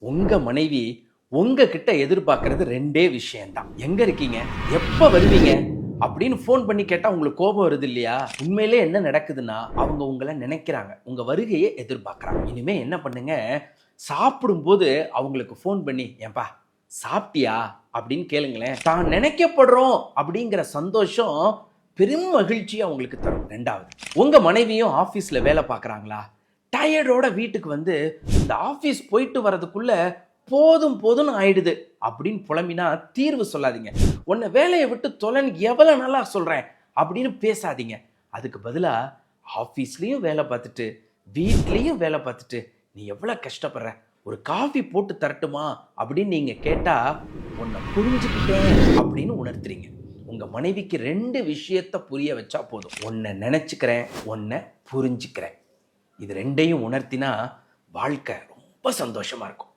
உங்க மனைவி உங்ககிட்ட எதிர்பார்க்கறது 2 விஷயம்தான். எங்க இருக்கீங்க, எப்ப வருவீங்க அப்படின்னு ஃபோன் பண்ணி கேட்டா உங்களுக்கு கோபம் வருது இல்லையா? உண்மையிலே என்ன நடக்குதுன்னா, அவங்க உங்கள நினைக்கிறாங்க, உங்க வருகையை எதிர்பார்க்கறாங்க. இனிமே என்ன பண்ணுங்க, சாப்பிடும்போது அவங்களுக்கு ஃபோன் பண்ணி, ஏன்பா சாப்பிட்டியா அப்படின்னு கேளுங்களேன். தான் நினைக்கப்படுறோம் அப்படிங்கிற சந்தோஷம் பெரும் மகிழ்ச்சியை அவங்களுக்கு தரும். 2வது, உங்க மனைவியும் ஆபீஸ்ல வேலை பார்க்கறாங்களா, டயர்டோட வீட்டுக்கு வந்து இந்த ஆபீஸ் போயிட்டு வரதுக்குள்ள போதும் போதும்னு ஆயிடுது அப்படின்னு புலம்பினா தீர்வு சொல்லாதீங்க. உன்னை வேலையை விட்டு தொலைன்னு எவ்வளவு நாளா சொல்றேன் அப்படின்னு பேசாதீங்க. அதுக்கு பதிலா ஆபீஸ்லயும் வேலை பார்த்துட்டு வீட்லயும் வேலை பார்த்துட்டு நீ எவ்வளவு கஷ்டப்படுற, ஒரு காஃபி போட்டு தரட்டுமா அப்படின்னு நீங்க கேட்டா உன்னை புரிஞ்சுக்கிட்டேன் அப்படின்னு உணர்த்துறீங்க. உங்க மனைவிக்கு 2 விஷயத்தை புரிய வச்சா போதும். உன்னை நினைச்சுக்கிறேன், உன்னை புரிஞ்சுக்கிறேன். இது 2யும் உணர்த்தினா வாழ்க்கை ரொம்ப சந்தோஷமா இருக்கும்.